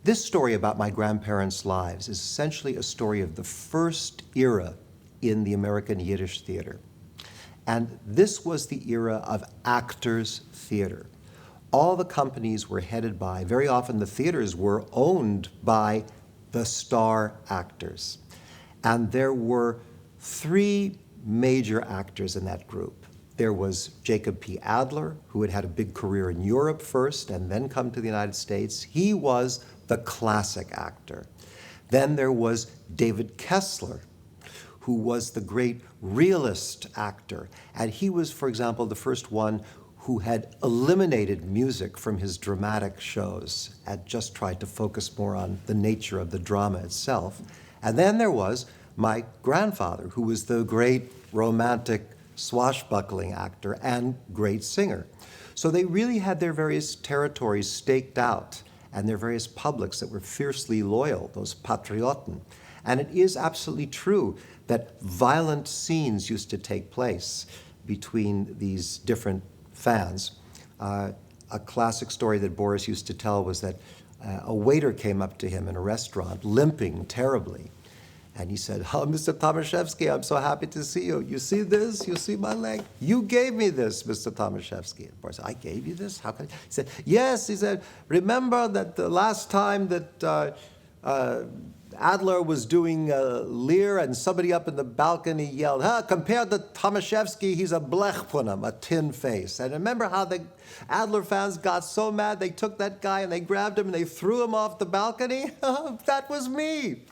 This story about my grandparents' lives is essentially a story of the first era in the American Yiddish theater. And this was the era of actors' theater. All the companies were headed by, very often the theaters were owned by the star actors. And there were three major actors in that group. There was Jacob P. Adler, who had had a big career in Europe first and then come to the United States. He was the classic actor. Then there was David Kessler, who was the great realist actor. And he was, for example, the first one who had eliminated music from his dramatic shows and just tried to focus more on the nature of the drama itself. And then there was my grandfather, who was the great romantic swashbuckling actor and great singer. So they really had their various territories staked out and their various publics that were fiercely loyal, those patrioten. And it is absolutely true that violent scenes used to take place between these different fans. A classic story that Boris used to tell was that a waiter came up to him in a restaurant, limping terribly. And he said, "Oh, Mr. Thomashefsky, I'm so happy to see you. You see this? You see my leg? You gave me this, Mr. Thomashefsky." And Boris said, "I gave you this? How can I?" He said, "Yes." He said, "Remember that the last time that Adler was doing Lear and somebody up in the balcony yelled, compared to Thomashefsky, he's a blechpunem, a tin face. And remember how the Adler fans got so mad they took that guy and they grabbed him and they threw him off the balcony? That was me."